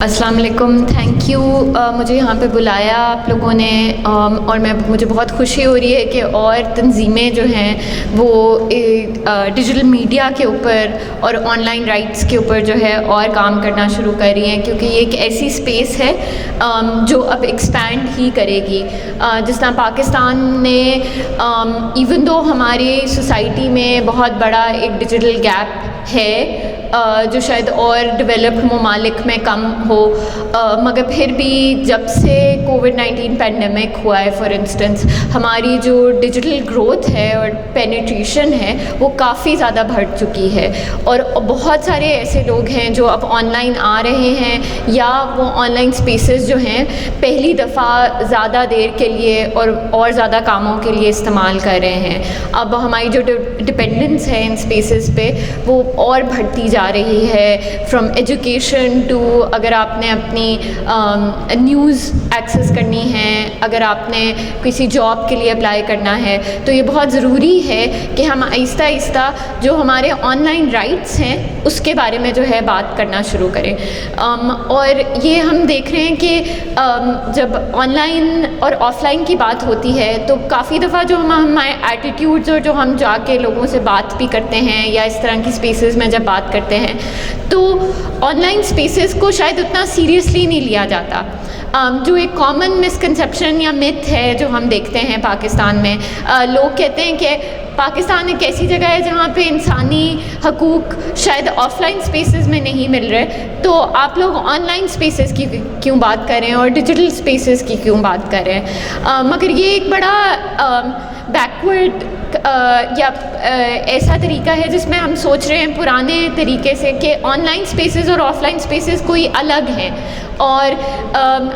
السلام علیکم، thank you مجھے یہاں پہ بلایا آپ لوگوں نے، اور مجھے بہت خوشی ہو رہی ہے کہ اور تنظیمیں جو ہیں وہ ڈیجیٹل میڈیا کے اوپر اور آن لائن رائٹس کے اوپر جو ہے اور کام کرنا شروع کر رہی ہیں، کیونکہ یہ ایک ایسی اسپیس ہے جو اب ایکسپینڈ ہی کرے گی. جس طرح پاکستان نے ایون دو ہماری سوسائٹی میں بہت بڑا ایک ڈیجیٹل گیپ ہے جو شاید اور ڈیولپڈ ممالک میں کم ہو، مگر پھر بھی جب سے کووڈ-19 پینڈیمک ہوا ہے فار انسٹنس، ہماری جو ڈیجیٹل گروتھ ہے اور پینیٹریشن ہے وہ کافی زیادہ بڑھ چکی ہے، اور بہت سارے ایسے لوگ ہیں جو اب آن لائن آ رہے ہیں یا وہ آن لائن اسپیسیز جو ہیں پہلی دفعہ زیادہ دیر کے لیے اور زیادہ کاموں کے لیے استعمال کر رہے ہیں. اب ہماری جو ڈپینڈنس ہے ان اسپیسیز پہ وہ اور بڑھتی جا رہی ہے، فرام ایجوکیشن ٹو اگر آپ نے اپنی نیوز ایکسیس کرنی ہے، اگر آپ نے کسی جاب کے لیے اپلائی کرنا ہے، تو یہ بہت ضروری ہے کہ ہم آہستہ آہستہ جو ہمارے آن لائن رائٹس ہیں اس کے بارے میں جو ہے بات کرنا شروع کریں. اور یہ ہم دیکھ رہے ہیں کہ جب آن لائن اور آف لائن کی بات ہوتی ہے تو کافی دفعہ جو ہمارے ایٹیٹیوڈز اور جو ہم جا کے لوگوں سے بات بھی کرتے ہیں یا اس طرح کی اسپیسیز میں جب بات کرتے ہیں تو آن لائن اسپیسیز کو شاید اتنا سیریسلی نہیں لیا جاتا. جو ایک کامن مسکنسیپشن یا متھ ہے جو ہم دیکھتے ہیں پاکستان میں، لوگ کہتے ہیں کہ پاکستان ایک ایسی جگہ ہے جہاں پہ انسانی حقوق شاید آف لائن اسپیسیز میں نہیں مل رہے، تو آپ لوگ آن لائن اسپیسیز کی کیوں بات کر رہے ہیں اور ڈیجیٹل اسپیسیز کی کیوں بات کر رہے ہیں. مگر یہ ایک بڑا بیکورڈ یا ایسا طریقہ ہے جس میں ہم سوچ رہے ہیں پرانے طریقے سے کہ آن لائن اسپیسیز اور آف لائن اسپیسیز کوئی الگ ہیں، اور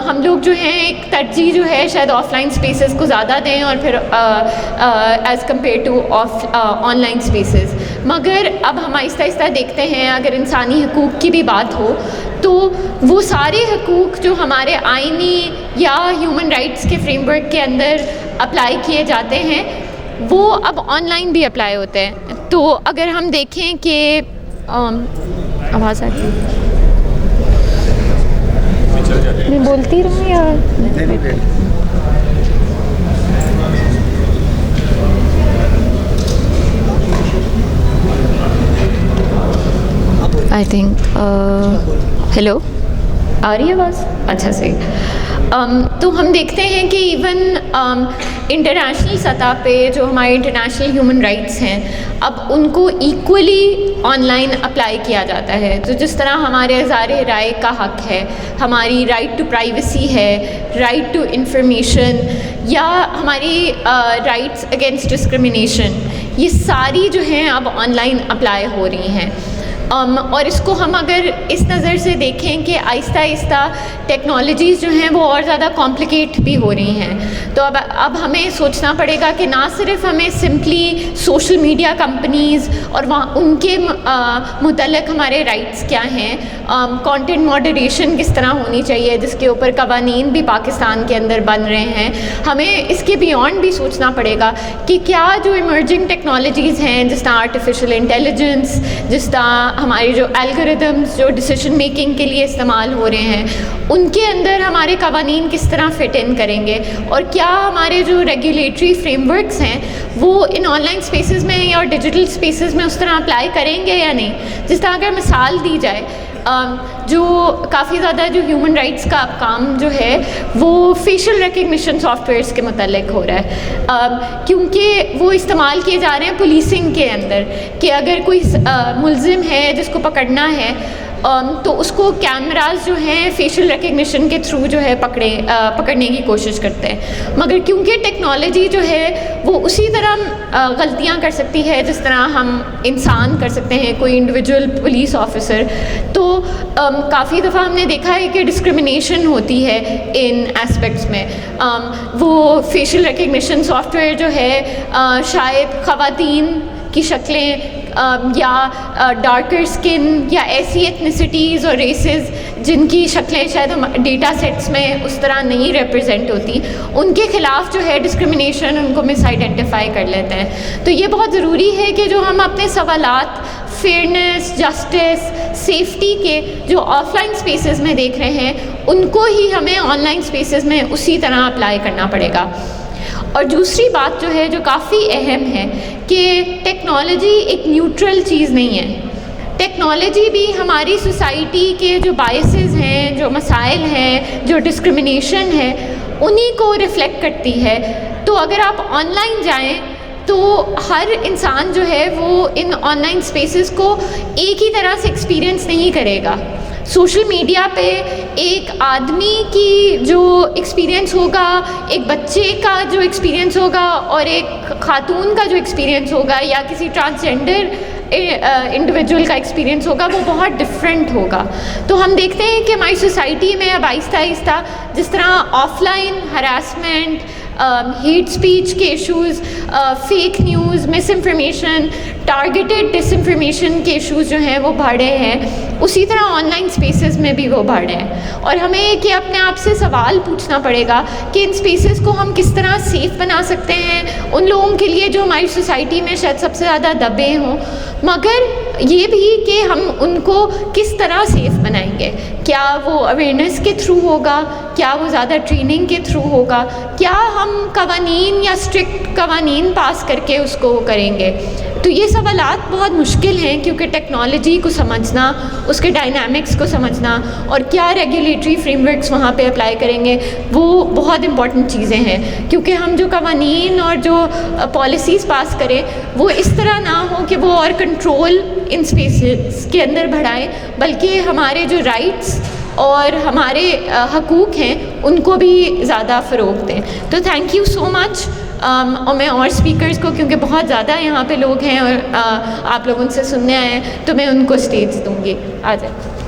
ہم لوگ جو ہیں ایک ترجیح جو ہے شاید آف لائن اسپیسیز کو زیادہ دیں اور پھر as compare to online spaces. مگر اب ہم آہستہ آہستہ دیکھتے ہیں اگر انسانی حقوق کی بھی بات ہو تو وہ سارے حقوق جو ہمارے آئینی یا ہیومن رائٹس کے فریم ورک کے اندر اپلائی کیے جاتے ہیں وہ اب آن لائن بھی اپلائی ہوتے ہیں. تو اگر ہم دیکھیں کہ آواز آتی ہے، میں بولتی رہوں یا آئی تھنک ہیلو آ رہی ہے آواز؟ اچھا صحیح. تو ہم دیکھتے ہیں کہ ایون انٹرنیشنل سطح پہ جو ہمارے انٹرنیشنل ہیومن رائٹس ہیں اب ان کو ایکولی آن لائن اپلائی کیا جاتا ہے. تو جس طرح ہمارے اظہار رائے کا حق ہے، ہماری رائٹ ٹو پرائیویسی ہے، رائٹ ٹو انفارمیشن، یا ہماری رائٹس اگینسٹ ڈسکرمنیشن، یہ ساری جو ہیں اب آن لائن اپلائی ہو رہی ہیں. اور اس کو ہم اگر اس نظر سے دیکھیں کہ آہستہ آہستہ ٹیکنالوجیز جو ہیں وہ اور زیادہ کمپلیکیٹ بھی ہو رہی ہیں، تو اب ہمیں سوچنا پڑے گا کہ نہ صرف ہمیں سمپلی سوشل میڈیا کمپنیز اور وہاں ان کے متعلق ہمارے رائٹس کیا ہیں، کانٹینٹ ماڈریشن کس طرح ہونی چاہیے جس کے اوپر قوانین بھی پاکستان کے اندر بن رہے ہیں، ہمیں اس کے بیونڈ بھی سوچنا پڑے گا کہ کیا جو ایمرجنگ ٹیکنالوجیز ہیں جس طرح آرٹیفیشل انٹیلیجنس، جس طرح ہماری جو الگوریدمز جو ڈیسیژن میکنگ کے لیے استعمال ہو رہے ہیں ان کے اندر ہمارے قوانین کس طرح فٹ ان کریں گے، اور کیا ہمارے جو ریگولیٹری فریم ورکس ہیں وہ ان آن لائن اسپیسیز میں یا ڈیجیٹل اسپیسیز میں اس طرح اپلائی کریں گے یا نہیں. جس طرح اگر مثال دی جائے، جو کافی زیادہ جو ہیومن رائٹس کا کام جو ہے وہ فیشل ریکگنیشن سافٹ ویئرس کے متعلق ہو رہا ہے، کیونکہ وہ استعمال کیے جا رہے ہیں پولیسنگ کے اندر کہ اگر کوئی ملزم ہے جس کو پکڑنا ہے تو اس کو کیمراز جو ہیں فیشل ریکگنیشن کے تھرو جو ہے پکڑنے کی کوشش کرتے ہیں. مگر کیونکہ ٹیکنالوجی جو ہے وہ اسی طرح غلطیاں کر سکتی ہے جس طرح ہم انسان کر سکتے ہیں، کوئی انڈیویجول پولیس آفیسر، تو کافی دفعہ ہم نے دیکھا ہے کہ ڈسکرمنیشن ہوتی ہے ان اسپیکٹس میں. وہ فیشل ریکگنیشن سافٹ ویئر جو ہے شاید خواتین کی شکلیں یا ڈارکر سکن یا ایسی ایتھنیسٹیز اور ریسز جن کی شکلیں شاید ہم ڈیٹا سیٹس میں اس طرح نہیں ریپرزینٹ ہوتی، ان کے خلاف جو ہے ڈسکرمنیشن ان کو مس آئیڈینٹیفائی کر لیتے ہیں. تو یہ بہت ضروری ہے کہ جو ہم اپنے سوالات فیئرنیس، جسٹس، سیفٹی کے جو آف لائن اسپیسیز میں دیکھ رہے ہیں ان کو ہی ہمیں آن لائن اسپیسیز میں اسی طرح اپلائی کرنا پڑے گا۔ اور دوسری بات جو ہے جو کافی اہم ہے کہ ٹیکنالوجی ایک نیوٹرل چیز نہیں ہے۔ ٹیکنالوجی بھی ہماری سوسائٹی کے جو بائسز ہیں، جو مسائل ہیں، جو ڈسکرمنیشن ہے انہی کو ریفلیکٹ کرتی ہے۔ تو اگر آپ آن لائن جائیں تو ہر انسان جو ہے وہ ان آن لائن اسپیسیز کو ایک ہی طرح سے ایکسپیرئنس نہیں کرے گا۔ سوشل میڈیا پہ ایک آدمی کی جو ایکسپیرئنس ہوگا، ایک بچے کا جو ایکسپیرئنس ہوگا اور ایک خاتون کا جو ایکسپیرئنس ہوگا یا کسی ٹرانسجینڈر انڈیویجول کا ایکسپیرئنس ہوگا وہ بہت ڈفرینٹ ہوگا۔ تو ہم دیکھتے ہیں کہ ہماری سوسائٹی میں اب آہستہ آہستہ جس طرح of line harassment, hate speech کے ایشوز، فیک نیوز، مس انفارمیشن، ٹارگیٹڈ ڈس انفارمیشن کے ایشوز جو ہیں وہ بڑھ رہے ہیں، اسی طرح آن لائن اسپیسیز میں بھی وہ بڑھ رہے ہیں۔ اور ہمیں کہ اپنے آپ سے سوال پوچھنا پڑے گا کہ ان اسپیسیز کو ہم کس طرح سیف بنا سکتے ہیں ان لوگوں کے لیے جو ہماری سوسائٹی میں شاید سب سے زیادہ دبے ہوں، مگر یہ بھی کہ ہم ان کو کس طرح سیف بنائیں گے۔ کیا وہ اویئرنیس کے تھرو ہوگا؟ کیا وہ زیادہ ٹریننگ کے تھرو ہوگا؟ کیا ہم قوانین یا اسٹرکٹ قوانین پاس کر کے اس کو کریں گے؟ تو یہ سوالات بہت مشکل ہیں کیونکہ ٹیکنالوجی کو سمجھنا، اس کے ڈائنامکس کو سمجھنا اور کیا ریگولیٹری فریم ورکس وہاں پہ اپلائی کریں گے وہ بہت امپورٹنٹ چیزیں ہیں، کیونکہ ہم جو قوانین اور جو پالیسیز پاس کریں وہ اس طرح نہ ہو کہ وہ اور کنٹرول ان اسپیسز کے اندر بڑھائیں، بلکہ ہمارے جو رائٹس اور ہمارے حقوق ہیں ان کو بھی زیادہ فروغ دیں۔ تو تھینک یو سو مچ۔ اور میں اور اسپیکرز کو، کیونکہ بہت زیادہ یہاں پہ لوگ ہیں اور آپ لوگ ان سے سننے آئے ہیں، تو میں ان کو اسٹیج دوں گی۔ آ جائیں۔